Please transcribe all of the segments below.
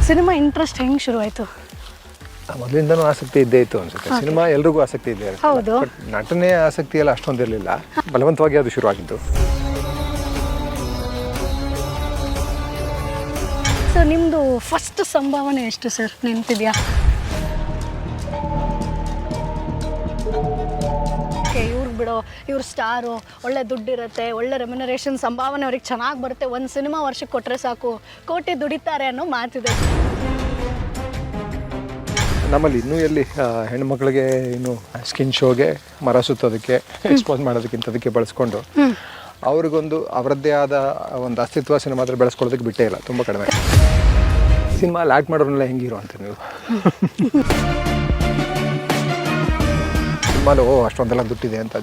Cinema interest ಹೆಂಗೆ ಶುರುವಾಯಿತು? ಮೊದಲಿಂದನೂ ಆಸಕ್ತಿ ಇದ್ದೇ ಇತ್ತು ಅನ್ಸುತ್ತೆ. ಸಿನಿಮಾ ಎಲ್ರಿಗೂ ಆಸಕ್ತಿ ಇದೆ, ಹೌದು. ಬಟ್ ನಟನೆ ಆಸಕ್ತಿ ಎಲ್ಲ ಅಷ್ಟೊಂದಿರಲಿಲ್ಲ. ಬಲವಂತವಾಗಿ ಅದು ಶುರುವಾಗಿದ್ದು. ಸೊ ನಿಮ್ಮದು ಫಸ್ಟ್ ಸಂಭಾವನೆ ಎಷ್ಟು ಸರ್, ನೆನಪಿದೆಯಾ? ಇವ್ರು ಬಿಡೋ, ಇವ್ರು ಸ್ಟಾರು, ಒಳ್ಳೆ ದುಡ್ಡಿರುತ್ತೆ, ಒಳ್ಳೆ ರೆಮ್ಯುನರೇಷನ್, ಸಂಭಾವನೆ ಅವ್ರಿಗೆ ಚೆನ್ನಾಗಿ ಬರುತ್ತೆ, ಒಂದು ಸಿನಿಮಾ ವರ್ಷಕ್ಕೆ ಕೊಟ್ಟರೆ ಸಾಕು, ಕೋಟಿ ದುಡಿತಾರೆ ಅನ್ನೋ ಮಾತಿದೆ. ನಮ್ಮಲ್ಲಿ ಇನ್ನೂ ಎಲ್ಲಿ ಹೆಣ್ಮಕ್ಳಿಗೆ ಇನ್ನು ಸ್ಕಿನ್ ಶೋಗೆ, ಮರ ಸುತ್ತೋದಕ್ಕೆ, ಎಕ್ಸ್ಪೋಸ್ ಮಾಡೋದಕ್ಕಿಂತದಕ್ಕೆ ಬಳಸ್ಕೊಂಡು ಅವ್ರಿಗೊಂದು ಅವರದ್ದೇ ಆದ ಒಂದು ಅಸ್ತಿತ್ವ ಸಿನಿಮಾದಲ್ಲಿ ಬೆಳೆಸ್ಕೊಳ್ಳೋದಕ್ಕೆ ಬಿಟ್ಟೇ ಇಲ್ಲ, ತುಂಬ ಕಡಿಮೆ. ಸಿನಿಮಾಲ್ಲಿ ಆ್ಯಕ್ಟ್ ಮಾಡೋರನ್ನೆಲ್ಲ ಹೆಂಗಿರೋ ಅಂತ ನೀವು ಸಿನಿಮಾಲು ಅಷ್ಟೊಂದೆಲ್ಲ ದುಡ್ಡಿದೆ ಅಂತ,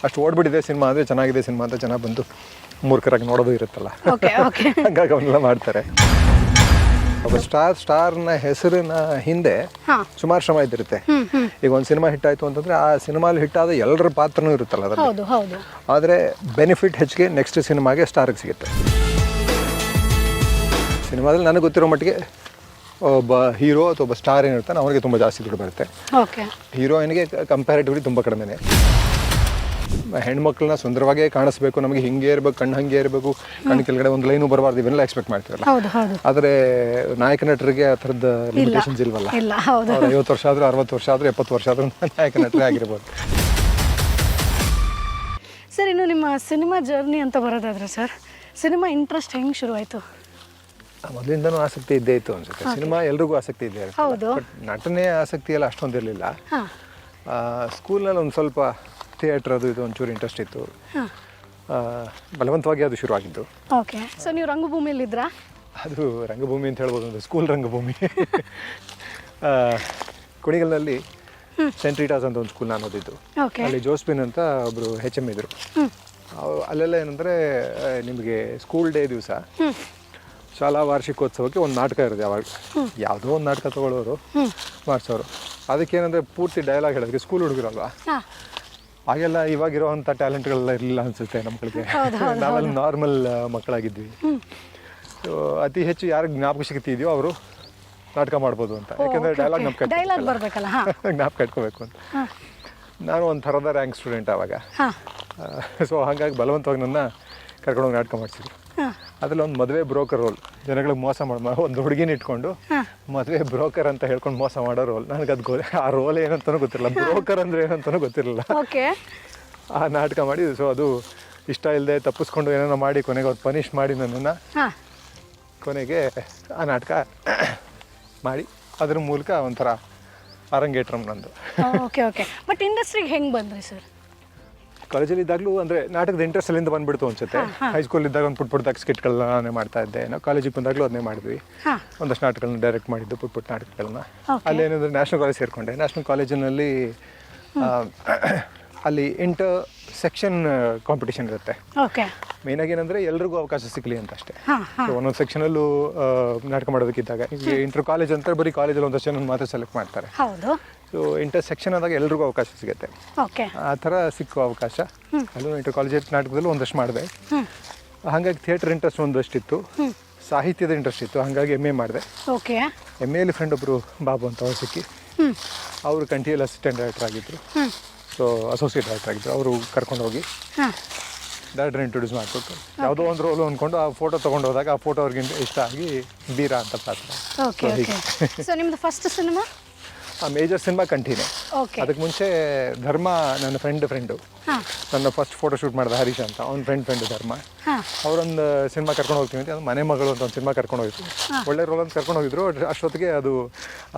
ಅಷ್ಟು ಓಡ್ಬಿಟ್ಟಿದೆ ಸಿನಿಮಾ ಅಂದರೆ ಚೆನ್ನಾಗಿದೆ ಸಿನಿಮಾ ಅಂತ ಚೆನ್ನಾಗಿ ಬಂದು ಮೂರ್ಖರಾಗಿ ನೋಡೋದು ಇರುತ್ತಲ್ಲ, ಹಂಗಾಗಿ ಅವನ್ನೆಲ್ಲ ಮಾಡ್ತಾರೆ. ಒಬ್ಬ ಸ್ಟಾರ್ನ ಹೆಸರಿನ ಹಿಂದೆ ಸುಮಾರು ಶ್ರಮ ಇದ್ದಿರುತ್ತೆ. ಈಗ ಒಂದು ಸಿನಿಮಾ ಹಿಟ್ ಆಯಿತು ಅಂತಂದರೆ ಆ ಸಿನಿಮಾಲಿ ಹಿಟ್ಟಾದ ಎಲ್ಲರ ಪಾತ್ರನೂ ಇರುತ್ತಲ್ಲ ಅದರಲ್ಲಿ. ಆದರೆ ಬೆನಿಫಿಟ್ ಹೆಚ್ಚಿಗೆ ನೆಕ್ಸ್ಟ್ ಸಿನಿಮಾಗೆ ಸ್ಟಾರ್ಗೆ ಸಿಗುತ್ತೆ. ಸಿನಿಮಾದಲ್ಲಿ ನನಗೆ ಗೊತ್ತಿರೋ ಮಟ್ಟಿಗೆ ಒಬ್ಬ ಹೀರೋ ಅಥವಾ ಒಬ್ಬ ಸ್ಟಾರ್ ಏನಿರ್ತಾನೆ ಅವನಿಗೆ ತುಂಬ ಜಾಸ್ತಿ ದುಡ್ಡು ಬರುತ್ತೆ. ಹೀರೋಯಿನ್ಗೆ ಕಂಪ್ಯಾರಿಟಿವ್ಲಿ ತುಂಬ ಕಡಿಮೆನೆ. ಹೆಣ್ಮಕ್ಳನ್ನ ಸುಂದರವಾಗೇ ಕಾಣಿಸ್ಬೇಕು, ನಮಗೆ ಹಿಂಗೆ ಇರಬೇಕು, ಕಣ್ಣು ಹಂಗೆ ಇರಬೇಕು, ಕಣ್ಣು ಕೆಳಗಡೆ ಒಂದು ಲೈನು ಬರಬಾರ್ದು, ಇವೆಲ್ಲ ಎಕ್ಸ್ಪೆಕ್ಟ್ ಮಾಡ್ತೀವಲ್ಲ. ಆದರೆ ನಾಯಕ ನಟರಿಗೆ ಆ ಥರದ ಲಿಮಿಟೇಷನ್ಸ್ ಇಲ್ವಲ್ಲ. 50 ವರ್ಷ ಆದರೂ, 60 ವರ್ಷ ಆದರೂ, 70 ವರ್ಷ ಆದರೂ ನಾಯಕ ನಟರೇ ಆಗಿರ್ಬೋದು. ಸರ್, ಇನ್ನು ನಿಮ್ಮ ಸಿನಿಮಾ ಜರ್ನಿ ಅಂತ ಬರೋದಾದ್ರೆ ಸರ್, ಸಿನಿಮಾ ಇಂಟ್ರೆಸ್ಟ್ ಹೆಂಗೆ ಶುರುವಾಯಿತು? ಮೊದಲಿಂದನೂ ಆಸಕ್ತಿ ಇದ್ದೇ ಇತ್ತು ಅನ್ಸುತ್ತೆ. ಸಿನಿಮಾ ಎಲ್ರಿಗೂ ಆಸಕ್ತಿ ಇದೆ, ಬಟ್ ನಟನೆ ಆಸಕ್ತಿ ಎಲ್ಲ ಅಷ್ಟೊಂದಿರಲಿಲ್ಲ. ಸ್ಕೂಲ್ನಲ್ಲಿ ಒಂದು ಸ್ವಲ್ಪ ಥಿಯೇಟ್ರ್ ಅದು ಇದು ಒಂಚೂರು ಇಂಟ್ರೆಸ್ಟ್ ಇತ್ತು. ಬಲವಂತವಾಗಿ ಅದು ಶುರುವಾಗಿದ್ದು. ಓಕೆ. ಸೊ ನೀವು ರಂಗಭೂಮಿಯಲ್ಲಿದ್ರಾ? ಅದು ರಂಗಭೂಮಿ ಅಂತ ಹೇಳ್ಬೋದು, ಒಂದು ಸ್ಕೂಲ್ ರಂಗಭೂಮಿ. ಕುಣಿಗಲ್ನಲ್ಲಿ ಸೆಂಟ್ ರೀಟಾಸ್ ಅಂತ ಒಂದು ಸ್ಕೂಲ್ ನಾನು ಓದಿದ್ದು. ಅಲ್ಲಿ ಜೋಸ್ಪಿನ್ ಅಂತ ಒಬ್ಬರು HM ಇದ್ದರು. ಅಲ್ಲೆಲ್ಲ ಏನಂದರೆ ನಿಮಗೆ ಸ್ಕೂಲ್ ಡೇ ದಿವಸ ಶಾಲಾ ವಾರ್ಷಿಕೋತ್ಸವಕ್ಕೆ ಒಂದು ನಾಟಕ ಇರೋದು. ಯಾವಾಗ ಯಾವುದೋ ಒಂದು ನಾಟಕ ತೊಗೊಳ್ಳೋರು, ಮಾಡಿಸೋರು. ಅದಕ್ಕೇನಂದರೆ ಪೂರ್ತಿ ಡೈಲಾಗ್ ಹೇಳೋದಕ್ಕೆ ಸ್ಕೂಲ್ ಹುಡುಗರಲ್ವಾ, ಹಾಗೆಲ್ಲ ಇವಾಗಿರೋವಂಥ ಟ್ಯಾಲೆಂಟ್ಗಳೆಲ್ಲ ಇರಲಿಲ್ಲ ಅನಿಸುತ್ತೆ ನಮ್ಮಗಳಿಗೆ. ನಾವೆಲ್ಲ ನಾರ್ಮಲ್ ಮಕ್ಕಳಾಗಿದ್ವಿ. ಸೊ ಅತಿ ಹೆಚ್ಚು ಯಾರಿಗೆ ಜ್ಞಾಪಕ ಶಕ್ತಿ ಇದೆಯೋ ಅವರು ನಾಟಕ ಮಾಡ್ಬೋದು ಅಂತ, ಯಾಕೆಂದರೆ ಜ್ಞಾಪಕ ಇಟ್ಕೋಬೇಕು ಅಂತ. ನಾನು ಒಂದು ಥರದ ರ್ಯಾಂಕ್ ಸ್ಟೂಡೆಂಟ್ ಆವಾಗ. ಸೊ ಹಾಗಾಗಿ ಬಲವಂತವಾಗಿ ನನ್ನ ಕರ್ಕೊಂಡೋಗಿ ನಾಟಕ ಮಾಡಿಸಿದ್ರು. ಅದರಲ್ಲಿ ಒಂದು ಮದುವೆ ಬ್ರೋಕರ್ ರೋಲ್, ಜನಗಳಿಗೆ ಮೋಸ ಒಂದು ಹುಡುಗಿನ ಇಟ್ಕೊಂಡು ಮದುವೆ ಬ್ರೋಕರ್ ಅಂತ ಹೇಳ್ಕೊಂಡು ಮೋಸ ಮಾಡೋ ರೋಲ್. ನನಗೆ ಅದು ಆ ರೋಲ್ ಏನಂತನೂ ಗೊತ್ತಿರಲಿಲ್ಲ, ಬ್ರೋಕರ್ ಅಂದರೆ ಏನಂತನೂ ಗೊತ್ತಿರಲಿಲ್ಲ. ಆ ನಾಟಕ ಮಾಡಿ, ಸೊ ಅದು ಇಷ್ಟ ಇಲ್ಲದೆ ತಪ್ಪಿಸ್ಕೊಂಡು ಏನೇನೋ ಮಾಡಿ ಕೊನೆಗೆ ಅವ್ರು ಪನಿಷ್ ಮಾಡಿ ನನ್ನನ್ನು ಕೊನೆಗೆ ಆ ನಾಟಕ ಮಾಡಿ ಅದ್ರ ಮೂಲಕ ಒಂಥರ ಅರಂಗೇಟ್ರಮ್ ನಂದು. ಬಟ್ ಇಂಡಸ್ಟ್ರಿಗೆ ಹೆಂಗೆ ಬಂದ್ರಿ ಸರ್? ಕಾಲೇಜಲ್ಲಿ ಇದ್ದಾಗಲೂ ಅಂದರೆ ನಾಟಕದ ಇಂಟ್ರೆಸ್ಟ್ ಅಲ್ಲಿಂದ ಬಂದುಬಿಡ್ತು ಅನ್ಸುತ್ತೆ. ಹೈಸ್ಕೂಲ್ ಇದ್ದಾಗ ಒಂದು ಪುಟ್ಟ ಸ್ಕಿಟ್ಗಳನ್ನ ನಾನೇ ಮಾಡ್ತಾ ಇದ್ದೆ. ನಾವು ಕಾಲೇಜಿಗೆ ಬಂದಾಗಲೂ ಅದನ್ನೇ ಮಾಡಿದ್ವಿ. ಒಂದಷ್ಟು ನಾಟಕಗಳನ್ನ ಡೈರೆಕ್ಟ್ ಮಾಡಿದ್ದು, ಪುಟ್ಟ ನಾಟಕಗಳನ್ನ. ಅಲ್ಲೇನಂದರೆ ನ್ಯಾಷನಲ್ ಕಾಲೇಜ್ ಸೇರಿಕೊಂಡೆ. ನ್ಯಾಷನಲ್ ಕಾಲೇಜಿನಲ್ಲಿ ಅಲ್ಲಿ ಇಂಟರ್ ಸೆಕ್ಷನ್ ಕಾಂಪಿಟೇಷನ್ ಇರುತ್ತೆ. ಮೇಯ್ನಾಗಿ ಏನಂದರೆ ಎಲ್ರಿಗೂ ಅವಕಾಶ ಸಿಗಲಿ ಅಂತ ಅಷ್ಟೇ. ಒಂದೊಂದು ಸೆಕ್ಷನಲ್ಲೂ ನಾಟಕ ಮಾಡೋದಕ್ಕಿದ್ದಾಗ, ಈಗ ಇಂಟರ್ ಕಾಲೇಜ್ ಅಂತ ಬರೀ ಕಾಲೇಜಲ್ಲಿ ಒಂದು ಸೆಕ್ಷನ್ ಮಾತ್ರ ಸೆಲೆಕ್ಟ್ ಮಾಡ್ತಾರೆ. ಸೊ ಇಂಟರ್ ಸೆಕ್ಷನ್ ಆದಾಗ ಎಲ್ರಿಗೂ ಅವಕಾಶ ಸಿಗುತ್ತೆ. ಆ ಥರ ಸಿಕ್ಕೋ ಅವಕಾಶ ಅಲ್ಲೂ ಇಂಟರ್ ಕಾಲೇಜ್ ನಾಟಕದಲ್ಲೂ ಒಂದಷ್ಟು ಮಾಡಿದೆ. ಹಾಗಾಗಿ ಥಿಯೇಟರ್ ಇಂಟ್ರೆಸ್ಟ್ ಒಂದಷ್ಟಿತ್ತು, ಸಾಹಿತ್ಯದ ಇಂಟ್ರೆಸ್ಟ್ ಇತ್ತು. ಹಾಗಾಗಿ MA ಮಾಡಿದೆ. MAಯಲ್ಲಿ ಫ್ರೆಂಡ್ ಒಬ್ಬರು ಬಾಬು ಅಂತ ಅವ್ರು ಸಿಕ್ಕಿ, ಅವರು ಕಂಟಿಯಲ್ಲಿ ಅಸಿಸ್ಟೆಂಟ್ ಡೈರೆಕ್ಟರ್ ಆಗಿದ್ದರು. ಸೊ ಅಸೋಸಿಯೇಟ್ ಡೈರೆಕ್ಟರ್ ಆಗಿದ್ದರು. ಅವರು ಕರ್ಕೊಂಡೋಗಿ ಡೈರೆಕ್ಟರ್ ಇಂಟ್ರೊಡ್ಯೂಸ್ ಮಾಡಿಕೊಟ್ಟು ಯಾವುದೋ ಒಂದು ರೋಲು ಅಂದ್ಕೊಂಡು ಆ ಫೋಟೋ ತೊಗೊಂಡು ಹೋದಾಗ ಆ ಫೋಟೋ ಅವ್ರಿಗೆ ಇಷ್ಟ ಆಗಿ ಬೀರಾ ಅಂತ ಪಾತ್ರ. ಸೊ ನಿಮ್ಮದು ಫಸ್ಟ್ ಸಿನಿಮಾ? ಆ ಮೇಜರ್ ಸಿನಿಮಾ ಕಂಟಿನ್ಯೂ. ಅದಕ್ಕೆ ಮುಂಚೆ ಧರ್ಮ, ನನ್ನ ಫ್ರೆಂಡು ನನ್ನ ಫಸ್ಟ್ ಫೋಟೋ ಶೂಟ್ ಮಾಡಿದ ಹರೀಶ್ ಅಂತ, ಅವ್ನ ಫ್ರೆಂಡ್ ಧರ್ಮ. ಅವರೊಂದು ಸಿನಿಮಾ ಕರ್ಕೊಂಡು ಹೋಗ್ತೀವಿ ಅಂತ, ಅದು ಮನೆ ಮಗಳು ಅಂತ ಒಂದು ಸಿನಿಮಾ ಕರ್ಕೊಂಡು ಹೋಗಿತ್ತು. ಒಳ್ಳೆ ರೋಲ್ ಅಂತ ಕರ್ಕೊಂಡು ಹೋಗಿದ್ರು. ಅಷ್ಟೊತ್ತಿಗೆ ಅದು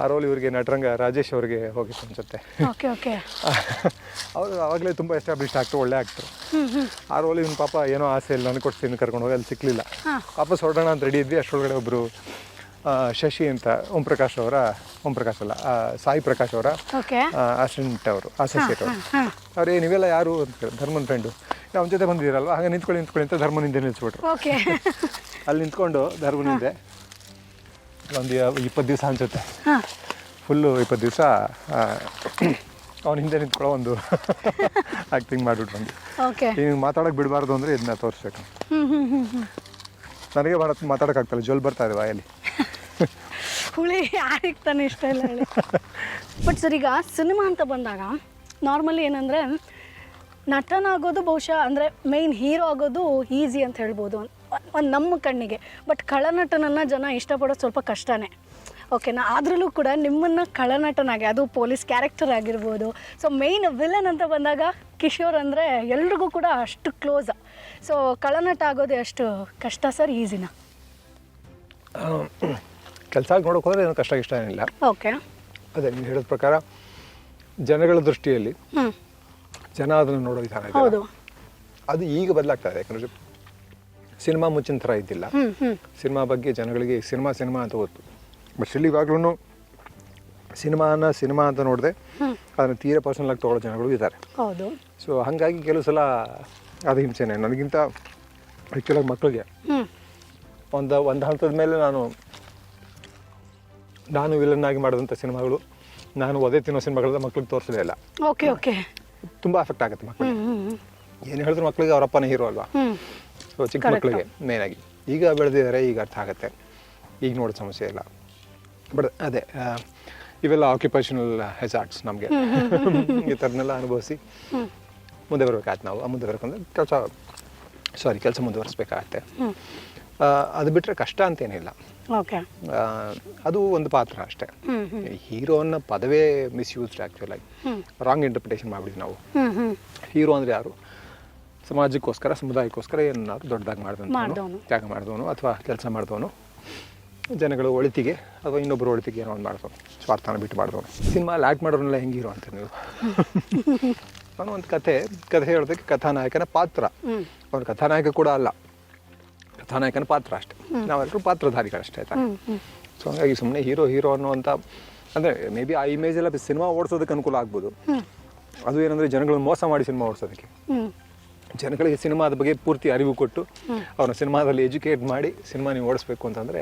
ಆ ರೋಲ್ ಇವರಿಗೆ ನಟರಂಗ ರಾಜೇಶ್ ಅವರಿಗೆ ಹೋಗಿತ್ತು ಅನ್ಸುತ್ತೆ. ಅವರು ಆವಾಗಲೇ ತುಂಬ ಎಸ್ಟಾಬ್ಲಿಷ್ಡ್ ಆಗ್ತರು, ಒಳ್ಳೆ ಆಗ್ತರು. ಆ ರೋಲ್ ಇವನು ಪಾಪ ಏನೋ ಆಸೆ ಇಲ್ಲ, ನನಗೆ ಕೊಡ್ತೀನಿ ಕರ್ಕೊಂಡು ಹೋಗಿ, ಅಲ್ಲಿ ಸಿಕ್ಕಲಿಲ್ಲ. ವಾಪಸ್ ಹೊರಡೋಣ ಅಂತ ರೆಡಿ ಇದ್ವಿ. ಅಷ್ಟರೊಳಗಡೆ ಒಬ್ಬರು ಶಶಿ ಅಂತ, ಓಂ ಪ್ರಕಾಶ್ ಅಲ್ಲ, ಸಾಯಿ ಪ್ರಕಾಶ್ ಅವರ ಅಸಿಸ್ಟೆಂಟ್ ಅವರು, ಅಸೋಸಿಯೇಟ್ ಅವರು. ಅವ್ರೇ ನೀವೆಲ್ಲ ಯಾರು ಅಂತ, ಧರ್ಮನ್ ಫ್ರೆಂಡು, ಅವನ ಜೊತೆ ಬಂದಿದ್ದೀರಲ್ವ, ಹಾಗೆ ನಿಂತ್ಕೊಳ್ಳಿ ಅಂತ ಧರ್ಮನ ಹಿಂದೆ ನಿಲ್ಲಿಸ್ಬಿಟ್ರು. ಅಲ್ಲಿ ನಿಂತ್ಕೊಂಡು ಧರ್ಮನ ಹಿಂದೆ ಒಂದು 20 ದಿವಸ ಅನ್ಸುತ್ತೆ, ಫುಲ್ಲು 20 ದಿವಸ ಅವ್ನ ಹಿಂದೆ ನಿಂತ್ಕೊಳ್ಳೋ ಒಂದು ಆ್ಯಕ್ಟಿಂಗ್ ಮಾಡಿಬಿಟ್ಟು ಬಂದು. ಈಗ ಮಾತಾಡೋಕೆ ಬಿಡಬಾರ್ದು ಅಂದರೆ ಇದನ್ನ ತೋರಿಸ್ಬೇಕು. ನನಗೆ ಮಾತಾಡೋಕ್ಕಾಗ್ತಲ್ಲ, ಜೋಲ್ ಬರ್ತಾ ಇದೆ ಬಾಯಲ್ಲಿ. ಹುಳಿ ಯಾರಿಗೆ ತಾನೇ ಇಷ್ಟ ಇಲ್ಲ ಹೇಳಿ. ಬಟ್ ಸರ್, ಈಗ ಸಿನಿಮಾ ಅಂತ ಬಂದಾಗ ನಾರ್ಮಲಿ ಏನಂದರೆ ನಟನಾಗೋದು ಬಹುಶಃ ಅಂದರೆ ಮೇಯ್ನ್ ಹೀರೋ ಆಗೋದು ಈಸಿ ಅಂತ ಹೇಳ್ಬೋದು ಒಂದು ನಮ್ಮ ಕಣ್ಣಿಗೆ. ಬಟ್ ಖಳನಟನನ್ನು ಜನ ಇಷ್ಟಪಡೋದು ಸ್ವಲ್ಪ ಕಷ್ಟನೇ. ಓಕೆನಾ? ಅದರಲ್ಲೂ ಕೂಡ ನಿಮ್ಮನ್ನು ಖಳನಟನಾಗಿ, ಅದು ಪೊಲೀಸ್ ಕ್ಯಾರೆಕ್ಟರ್ ಆಗಿರ್ಬೋದು. ಸೊ ಮೇಯ್ನ್ ವಿಲನ್ ಅಂತ ಬಂದಾಗ ಕಿಶೋರ್ ಅಂದರೆ ಎಲ್ರಿಗೂ ಕೂಡ ಅಷ್ಟು ಕ್ಲೋಸ್. ಸೊ ಖಳನಟ ಆಗೋದೇ ಅಷ್ಟು ಕಷ್ಟ ಸರ್, ಈಸಿನಾ? ಕೆಲಸ ನೋಡೋಕೆ ಹೋದರೆ ಏನು ಕಷ್ಟ ಏನಿಲ್ಲ. ಓಕೆ. ಅದೇ ನೀವು ಹೇಳಿದ ಪ್ರಕಾರ ಜನಗಳ ದೃಷ್ಟಿಯಲ್ಲಿ ಜನ ಅದನ್ನು ನೋಡೋ ವಿಧಾನ ಇದೆ, ಅದು ಈಗ ಬದಲಾಗ್ತಾ ಇದೆ. ಯಾಕಂದರೆ ಸಿನಿಮಾ ಮುಂಚಿನ ಥರ ಇದ್ದಿಲ್ಲ. ಸಿನಿಮಾ ಬಗ್ಗೆ ಜನಗಳಿಗೆ ಸಿನಿಮಾ ಅಂತ ಗೊತ್ತು. ಬಟ್ ಸ್ಟಿಲ್ ಇವಾಗ್ಲೂ ಸಿನಿಮಾ ಅಂತ ನೋಡಿದೆ ಅದನ್ನು ತೀರಾ ಪರ್ಸನಲ್ ಆಗಿ ತೊಗೊಳ್ಳೋ ಜನಗಳು ಇದ್ದಾರೆ. ಹೌದು. ಸೊ ಹಾಗಾಗಿ ಕೆಲವು ಸಲ ಅದು ಹಿಂಸೆನೆ. ನನಗಿಂತ ಆ್ಯಕ್ಚುಲಾಗಿ ಮಕ್ಕಳಿಗೆ ಒಂದು ಹಂತದ ಮೇಲೆ ನಾನು ವಿಲನ್ ಆಗಿ ಮಾಡಿದಂಥ ಸಿನಿಮಾಗಳು, ನಾನು ಒದೆ ತಿನ್ನೋ ಸಿನಿಮಾಗಳನ್ನ ಮಕ್ಳಿಗೆ ತೋರಿಸಲೇ ಇಲ್ಲ. Okay okay. ತುಂಬ ಅಫೆಕ್ಟ್ ಆಗುತ್ತೆ ಮಕ್ಕಳಿಗೆ. ಏನು ಹೇಳಿದ್ರು ಮಕ್ಕಳಿಗೆ ಅವರಪ್ಪನೇ ಹೀರೋ ಅಲ್ವಾ. ಸೊ ಚಿಕ್ಕ ಮಕ್ಕಳಿಗೆ ಮೇಯ್ನಾಗಿ ಈಗ ಬೆಳೆದಿದ್ದಾರೆ, ಈಗ ಅರ್ಥ ಆಗುತ್ತೆ, ಈಗ ನೋಡೋ ಸಮಸ್ಯೆ ಇಲ್ಲ. ಬಟ್ ಅದೇ ಇವೆಲ್ಲ ಆಕ್ಯುಪೇಷನಲ್ ಹೆಜಾರ್ಡ್ಸ್ ನಮಗೆ. ಈ ಥರನೆಲ್ಲ ಅನುಭವಿಸಿ ಮುಂದೆ ಬರಬೇಕಾಗತ್ತೆ. ನಾವು ಮುಂದೆ ಬರಬೇಕಂದ್ರೆ ಕೆಲಸ ಮುಂದುವರಿಸ್ಬೇಕಾಗತ್ತೆ. ಅದು ಬಿಟ್ಟರೆ ಕಷ್ಟ ಅಂತೇನಿಲ್ಲ. ಓಕೆ. ಅದು ಒಂದು ಪಾತ್ರ ಅಷ್ಟೇ. ಹೀರೋನ ಪದವೇ ಮಿಸ್ಯೂಸ್ಡ್ ಆ್ಯಕ್ಚುಲಾಗಿ. ರಾಂಗ್ ಇಂಟರ್ಪ್ರಿಟೇಷನ್ ಮಾಡಿಬಿಡಿ ನಾವು. ಹೀರೋ ಅಂದರೆ ಯಾರು? ಸಮಾಜಕ್ಕೋಸ್ಕರ, ಸಮುದಾಯಕ್ಕೋಸ್ಕರ ಏನಾದ್ರು ದೊಡ್ಡದಾಗಿ ಮಾಡಿದವನು, ತ್ಯಾಗ ಮಾಡಿದವನು, ಅಥವಾ ಕೆಲಸ ಮಾಡಿದವನು, ಜನಗಳು ಒಳಿತಿಗೆ ಅಥವಾ ಇನ್ನೊಬ್ಬರು ಒಳಿತಿಗೆ ಏನೋ ಒಂದು ಮಾಡಿದವನು, ಸ್ವಾರ್ಥನ ಬಿಟ್ಟು ಮಾಡಿದವನು. ಸಿನಿಮಾಲ್ಲಿ ಆ್ಯಕ್ಟ್ ಮಾಡೋರನ್ನೆಲ್ಲ ಹೆಂಗೆ ಹೀರೋ ಅಂತ ನೀವು? ಅವನು ಒಂದು ಕಥೆ ಹೇಳೋದಕ್ಕೆ ಕಥಾನಾಯಕನ ಪಾತ್ರ. ಅವನು ಕಥಾನಾಯಕ ಕೂಡ ಅಲ್ಲ, ಕಥಾನಾಯಕನ ಪಾತ್ರ ಅಷ್ಟೇ. ನಾವೆಲ್ಲರೂ ಪಾತ್ರಧಾರಿಗಳಷ್ಟೇ ಆಯ್ತಾ. ಸೊ ಹಾಗಾಗಿ ಸುಮ್ಮನೆ ಹೀರೋ ಅನ್ನುವಂಥ ಅಂದರೆ ಮೇ ಬಿ ಆ ಇಮೇಜ್ ಎಲ್ಲ ಸಿನಿಮಾ ಓಡಿಸೋದಕ್ಕೆ ಅನುಕೂಲ ಆಗ್ಬೋದು. ಅದು ಏನಂದರೆ ಜನಗಳನ್ನ ಮೋಸ ಮಾಡಿ ಸಿನಿಮಾ ಓಡಿಸೋದಕ್ಕೆ, ಜನಗಳಿಗೆ ಸಿನಿಮಾದ ಬಗ್ಗೆ ಪೂರ್ತಿ ಅರಿವು ಕೊಟ್ಟು ಅವ್ರನ್ನ ಸಿನಿಮಾದಲ್ಲಿ ಎಜುಕೇಟ್ ಮಾಡಿ ಸಿನಿಮಾ ನೀವು ಓಡಿಸ್ಬೇಕು ಅಂತಂದರೆ